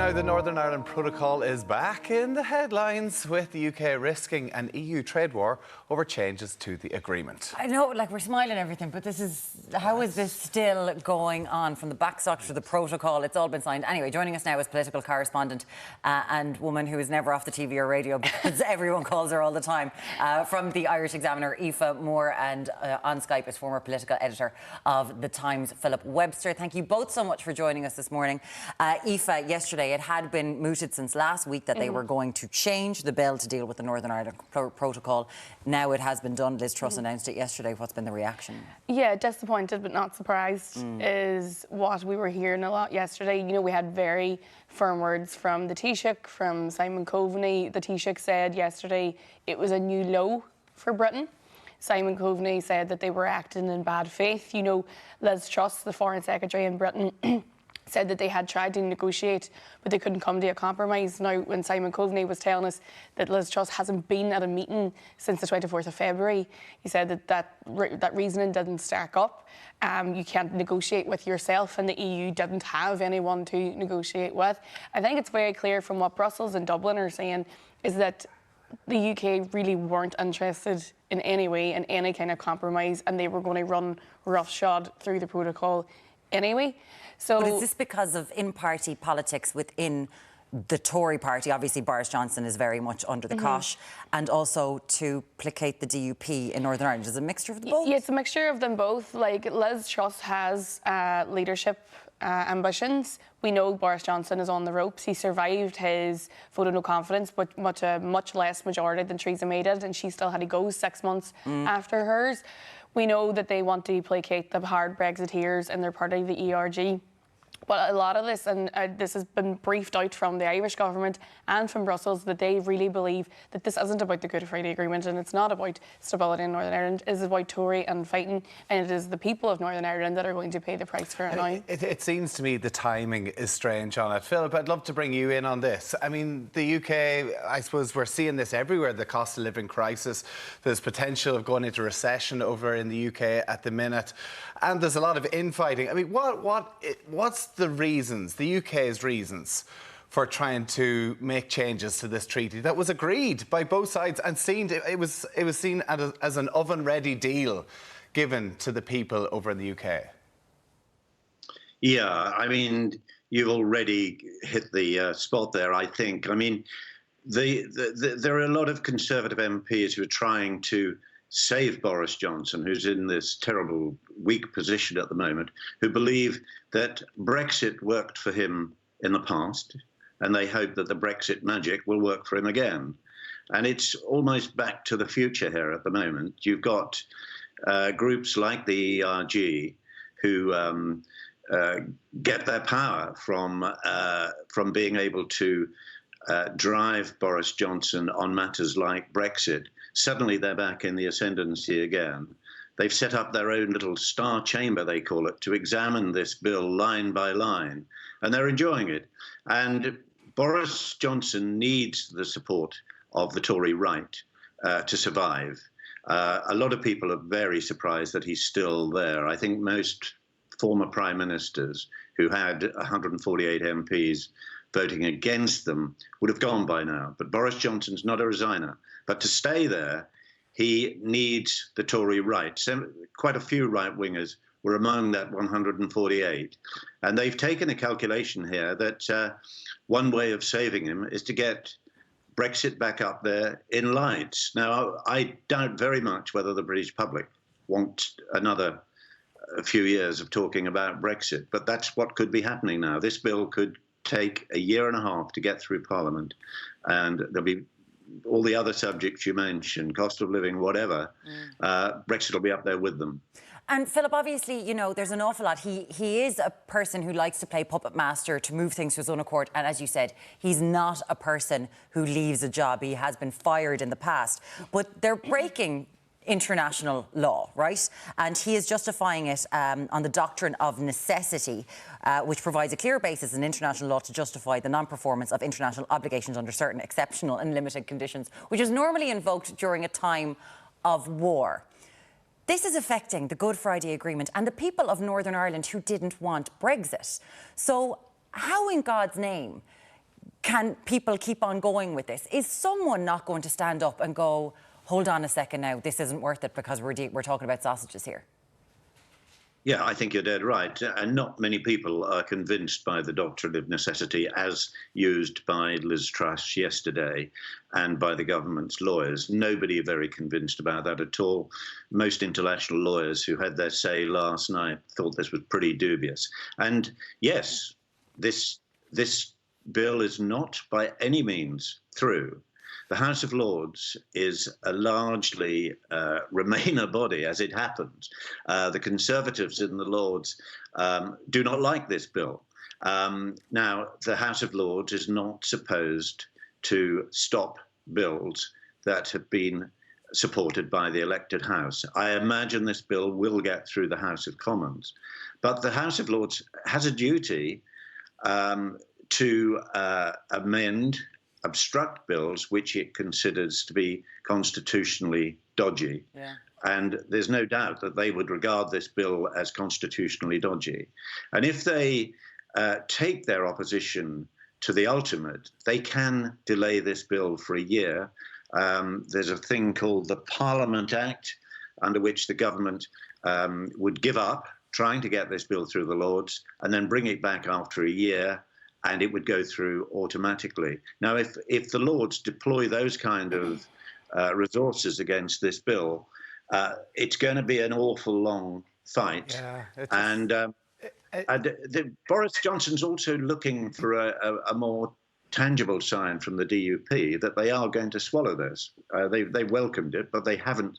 now, the Northern Ireland Protocol is back in the headlines, with the UK risking an EU trade war over changes to the agreement. I know, like, we're smiling and everything, but how is this still going on? From the backstop to the protocol, it's all been signed. Anyway, joining us now is political correspondent and woman who is never off the TV or radio because everyone calls her all the time, from the Irish Examiner, Aoife Moore, and on Skype is former political editor of The Times, Philip Webster. Thank you both so much for joining us this morning. Aoife, yesterday it had been mooted since last week that they were going to change the bill to deal with the Northern Ireland Protocol. Now it has been done. Liz Truss announced it yesterday. What's been the reaction? Yeah, disappointed but not surprised is what we were hearing a lot yesterday. You know, we had very firm words from the Taoiseach, from Simon Coveney. The Taoiseach said yesterday it was a new low for Britain. Simon Coveney said that they were acting in bad faith. You know, Liz Truss, the Foreign Secretary in Britain, said that they had tried to negotiate, but they couldn't come to a compromise. Now, when Simon Coveney was telling us that Liz Truss hasn't been at a meeting since the 24th of February, he said that reasoning didn't stack up. You can't negotiate with yourself, and the EU didn't have anyone to negotiate with. I think it's very clear from what Brussels and Dublin are saying is that the UK really weren't interested in any way in any kind of compromise, and they were going to run roughshod through the protocol anyway. But is this because of in-party politics within the Tory party? Obviously, Boris Johnson is very much under the cosh, and also to placate the DUP in Northern Ireland. Is it a mixture of the both? Yeah, it's a mixture of them both. Like, Liz Truss has leadership ambitions. We know Boris Johnson is on the ropes. He survived his vote of no confidence, but much less majority than Theresa May did, and she still had to go 6 months after hers. We know that they want to placate the hard Brexiteers in their party, the ERG. But a lot of this, and this has been briefed out from the Irish government and from Brussels, that they really believe that this isn't about the Good Friday Agreement, and it's not about stability in Northern Ireland. It's about Tory and fighting, and it is the people of Northern Ireland that are going to pay the price for it now. It seems to me the timing is strange on it. Philip, I'd love to bring you in on this. I mean, the UK, I suppose we're seeing this everywhere, the cost of living crisis. There's potential of going into recession over in the UK at the minute, and there's a lot of infighting. I mean, what's the reasons, the UK's reasons, for trying to make changes to this treaty that was agreed by both sides and it was seen as an oven-ready deal given to the people over in the UK? Yeah, I mean, you've already hit the spot there, I think. I mean, there are a lot of Conservative MPs who are trying to save Boris Johnson, who's in this terrible, weak position at the moment, who believe that Brexit worked for him in the past, and they hope that the Brexit magic will work for him again. And it's almost back to the future here at the moment. You've got groups like the ERG who get their power from being able to drive Boris Johnson on matters like Brexit. Suddenly they're back in the ascendancy again. They've set up their own little star chamber, they call it, to examine this bill line by line, and they're enjoying it. And Boris Johnson needs the support of the Tory right to survive. A lot of people are very surprised that he's still there. I think most former prime ministers who had 148 MPs voting against them would have gone by now. But Boris Johnson's not a resigner. But to stay there, he needs the Tory right. So quite a few right-wingers were among that 148. And they've taken a calculation here that one way of saving him is to get Brexit back up there in lights. Now, I doubt very much whether the British public want another few years of talking about Brexit, but that's what could be happening now. This bill could take a year and a half to get through Parliament, and there'll be all the other subjects you mentioned, cost of living, whatever. Brexit will be up there with them. And Philip, obviously, you know, there's an awful lot. He is a person who likes to play puppet master, to move things to his own accord. And as you said, he's not a person who leaves a job. He has been fired in the past. But they're breaking international law, right? And he is justifying it on the doctrine of necessity, which provides a clear basis in international law to justify the non-performance of international obligations under certain exceptional and limited conditions, which is normally invoked during a time of war. This is affecting the Good Friday Agreement and the people of Northern Ireland who didn't want Brexit. So how in God's name can people keep on going with this? Is someone not going to stand up and go, hold on a second now, this isn't worth it because we're talking about sausages here? Yeah, I think you're dead right. And not many people are convinced by the doctrine of necessity as used by Liz Truss yesterday and by the government's lawyers. Nobody very convinced about that at all. Most international lawyers who had their say last night thought this was pretty dubious. And yes, this bill is not by any means through. The House of Lords is a largely Remainer body, as it happens. The Conservatives in the Lords do not like this bill. Now, the House of Lords is not supposed to stop bills that have been supported by the elected House. I imagine this bill will get through the House of Commons. But the House of Lords has a duty to obstruct bills which it considers to be constitutionally dodgy. Yeah. And there's no doubt that they would regard this bill as constitutionally dodgy. And if they take their opposition to the ultimate, they can delay this bill for a year. There's a thing called the Parliament Act, under which the government would give up trying to get this bill through the Lords and then bring it back after a year, and it would go through automatically. Now, if the Lords deploy those kind of resources against this bill, it's going to be an awful long fight. Yeah, Boris Johnson's also looking for a more tangible sign from the DUP that they are going to swallow this. They welcomed it, but they haven't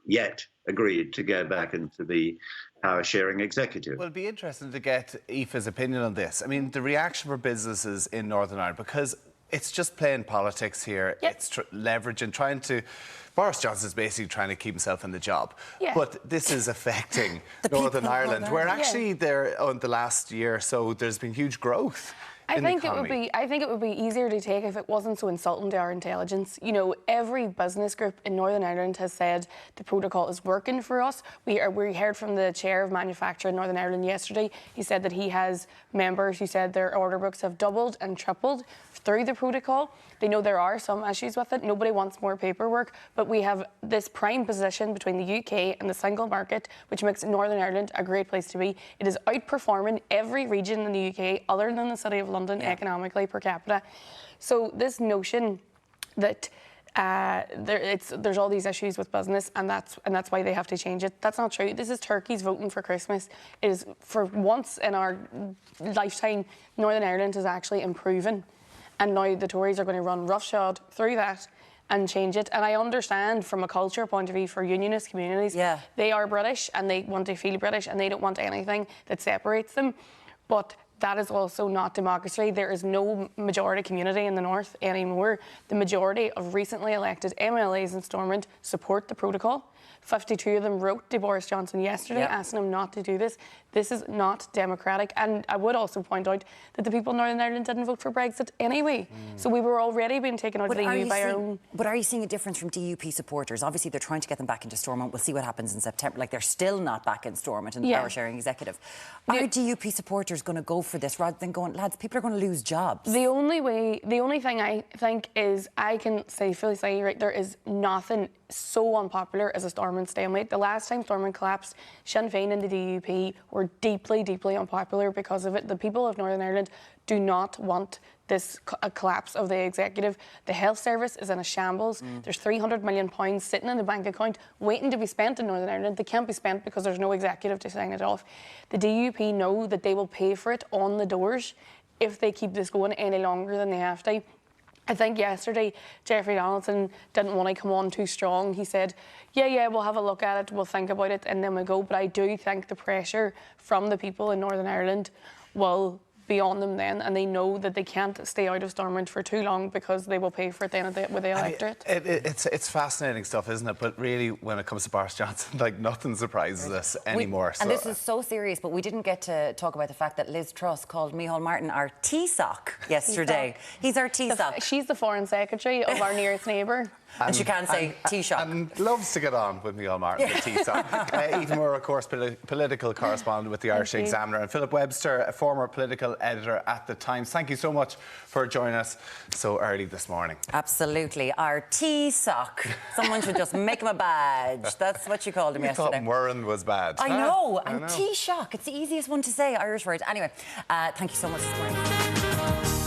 yet agreed to go back into the power-sharing executive. Well, it'd be interesting to get Aoife's opinion on this. I mean, the reaction for businesses in Northern Ireland, because it's just playing politics here. Yep. It's leveraging, trying to... Boris Johnson's basically trying to keep himself in the job. Yeah. But this is affecting Northern Ireland, where actually there, on the last year or so, there's been huge growth. I think it would be easier to take if it wasn't so insulting to our intelligence. You know, every business group in Northern Ireland has said the protocol is working for us. We heard from the chair of manufacture in Northern Ireland yesterday. He said that he has members who said their order books have doubled and tripled through the protocol. They know there are some issues with it. Nobody wants more paperwork, but we have this prime position between the UK and the single market, which makes Northern Ireland a great place to be. It is outperforming every region in the UK other than the City of London economically per capita. So this notion that there's all these issues with business and that's why they have to change it. That's not true. This is turkeys voting for Christmas. It is, for once in our lifetime, Northern Ireland is actually improving. And now the Tories are going to run roughshod through that and change it. And I understand from a culture point of view for unionist communities, they are British and they want to feel British and they don't want anything that separates them. But that is also not democracy. There is no majority community in the North anymore. The majority of recently elected MLAs in Stormont support the protocol. 52 of them wrote to Boris Johnson yesterday asking him not to do this. This is not democratic. And I would also point out that the people in Northern Ireland didn't vote for Brexit anyway. So we were already being taken out of the EU by our own... But are you seeing a difference from DUP supporters? Obviously, they're trying to get them back into Stormont. We'll see what happens in September. Like, they're still not back in Stormont in the power-sharing executive. Are DUP supporters going to go for this rather than going, lads, people are going to lose jobs? The only thing I think is I can safely say, right, there is nothing so unpopular as a Stormont stalemate. The last time Stormont collapsed, Sinn Féin and the DUP were deeply, deeply unpopular because of it. The people of Northern Ireland do not want this collapse of the executive. The health service is in a shambles. There's £300 million sitting in the bank account waiting to be spent in Northern Ireland. They can't be spent because there's no executive to sign it off. The DUP know that they will pay for it on the doors if they keep this going any longer than they have to. I think yesterday Jeffrey Donaldson didn't want to come on too strong. He said, yeah, we'll have a look at it, we'll think about it, and then we'll go. But I do think the pressure from the people in Northern Ireland will be on them then, and they know that they can't stay out of Stormont for too long because they will pay for it then with the electorate. It's fascinating stuff, isn't it? But really, when it comes to Boris Johnson, like, nothing surprises us anymore. And this is so serious, but we didn't get to talk about the fact that Liz Truss called Micheál Martin our Taoiseach yesterday. He's our Taoiseach. She's the foreign secretary of our nearest neighbour. And she can say Taoiseach. And loves to get on with Neil Martin, the Taoiseach. Ethan Moore, of course, political correspondent with the Irish Examiner. And Philip Webster, a former political editor at the Times. Thank you so much for joining us so early this morning. Absolutely. Our Taoiseach. Someone should just make him a badge. That's what you called him yesterday. I thought Murren was bad. I know. And Taoiseach. It's the easiest one to say, Irish word. Anyway, thank you so much this morning.